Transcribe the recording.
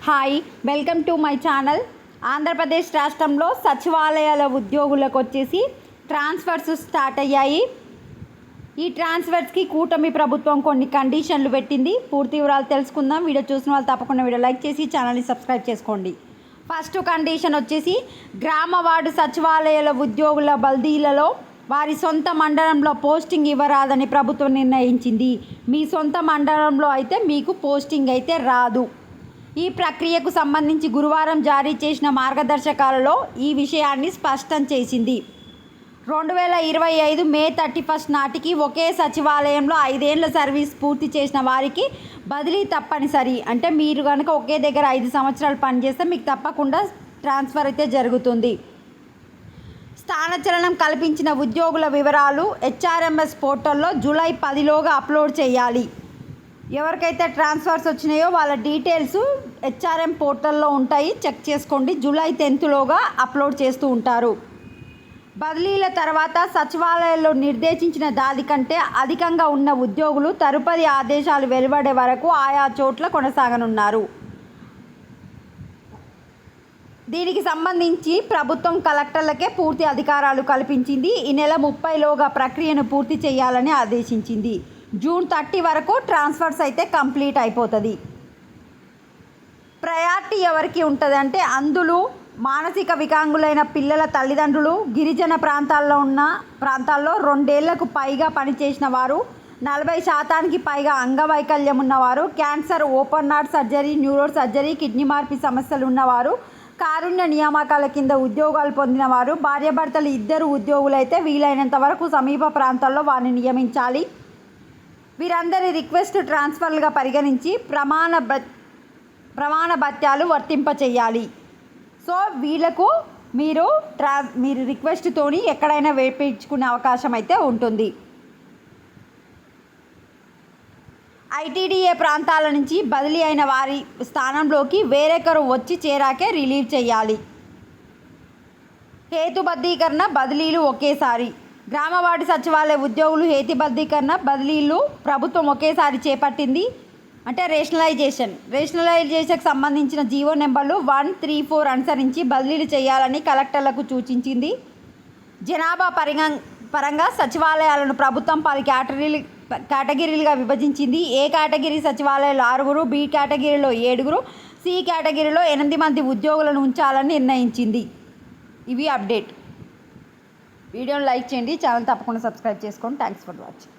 Hi, welcome to my channel. Andhra Pradesh రాష్ట్రంలో సచివాలయాల ఉద్యోగులకు వచ్చేసి ట్రాన్స్ఫర్స్ స్టార్ట్ అయ్యాయి. ఈ ట్రాన్స్ఫర్స్కి కూటమి ప్రభుత్వం కొన్ని కండిషన్లు పెట్టింది. పూర్తి వివరాలు తెలుసుకుందాం. వీడియో చూసిన వాళ్ళు తప్పకుండా వీడియో లైక్ చేసి ఛానల్ని సబ్స్క్రైబ్ చేసుకోండి. ఫస్ట్ కండిషన్ వచ్చేసి గ్రామ వార్డు సచివాలయాల ఉద్యోగుల బదిలీలలో వారి సొంత మండలంలో పోస్టింగ్ ఇవ్వరాదని ప్రభుత్వం నిర్ణయించింది. మీ సొంత మండలంలో అయితే మీకు పోస్టింగ్ అయితే రాదు. ఈ ప్రక్రియకు సంబంధించి గురువారం జారీ చేసిన మార్గదర్శకాలలో ఈ విషయాన్ని స్పష్టం చేసింది. 2025 మే 31 నాటికి ఒకే సచివాలయంలో 5 ఏళ్ల సర్వీస్ పూర్తి చేసిన వారికి బదిలీ తప్పనిసరి. అంటే మీరు కనుక ఒకే దగ్గర 5 సంవత్సరాలు పనిచేస్తే మీకు తప్పకుండా ట్రాన్స్ఫర్ అయితే జరుగుతుంది. స్థానచలనం కల్పించిన ఉద్యోగుల వివరాలు హెచ్ఆర్ఎంఎస్ పోర్టల్లో జూలై 10లోగా అప్లోడ్ చేయాలి. ఎవరికైతే ట్రాన్స్ఫర్స్ వచ్చినాయో వాళ్ళ డీటెయిల్స్ హెచ్ఆర్ఎం పోర్టల్లో ఉంటాయి, చెక్ చేసుకోండి. జూలై 10లోగా అప్లోడ్ చేస్తూ ఉంటారు. బదిలీల తర్వాత సచివాలయాల్లో నిర్దేశించిన దానికంటే అధికంగా ఉన్న ఉద్యోగులు తదుపరి ఆదేశాలు వెలువడే వరకు ఆయా చోట్ల కొనసాగనున్నారు. దీనికి సంబంధించి ప్రభుత్వం కలెక్టర్లకే పూర్తి అధికారాలు కల్పించింది. ఈ నెల 30లోగా ప్రక్రియను పూర్తి చేయాలని ఆదేశించింది. జూన్ 30 వరకు ట్రాన్స్ఫర్స్ అయితే కంప్లీట్ అయిపోతుంది. ప్రయారిటీ ఎవరికి ఉంటుంది అంటే అందులో మానసిక వికలాంగులైన పిల్లల తల్లిదండ్రులు, గిరిజన ప్రాంతాల్లో 2 ఏళ్లకు పైగా పనిచేసిన వారు, 40% పైగా అంగవైకల్యం ఉన్నవారు, cancer, open heart surgery, neuro surgery, kidney మార్పి సమస్యలు ఉన్నవారు, కారుణ్య నియామకాల కింద ఉద్యోగాలు పొందినవారు, భార్యాభర్తలు ఇద్దరు ఉద్యోగులైతే వీలైనంత వరకు సమీప ప్రాంతాల్లో వారిని నియమించాలి. వీరందరి రిక్వెస్ట్ ట్రాన్స్ఫర్లుగా పరిగణించి ప్రమాణ భత్యాలు వర్తింపచేయాలి. సో వీళ్ళకు మీరు రిక్వెస్ట్తోని ఎక్కడైనా వేయించుకునే అవకాశం అయితే ఉంటుంది. ఐటీడీఏ ప్రాంతాల నుంచి బదిలీ అయిన వారి స్థానంలోకి వేరొకరు వచ్చి చేరాకే రిలీవ్ చేయాలి. హేతుబద్ధీకరణ బదిలీలు ఒకేసారి. గ్రామ వార్డు సచివాలయ ఉద్యోగులు హేతుబద్ధీకరణ బదిలీలు ప్రభుత్వం ఒకేసారి చేపట్టింది. అంటే రేషనలైజేషన్కి సంబంధించిన జీవో నెంబర్లు 134 అనుసరించి బదిలీలు చేయాలని కలెక్టర్లకు సూచించింది. జనాభా పరంగా సచివాలయాలను ప్రభుత్వం 10 కేటగిరీలుగా విభజించింది. ఏ కేటగిరీ సచివాలయాలు 6, బి కేటగిరీలో 7, సి కేటగిరీలో 8 మంది ఉద్యోగులను ఉంచాలని నిర్ణయించింది. ఇవి అప్డేట్. వీడియోని లైక్ చేయండి, ఛానల్ తప్పకుండా సబ్స్క్రైబ్ చేసుకోండి. Thanks for watching.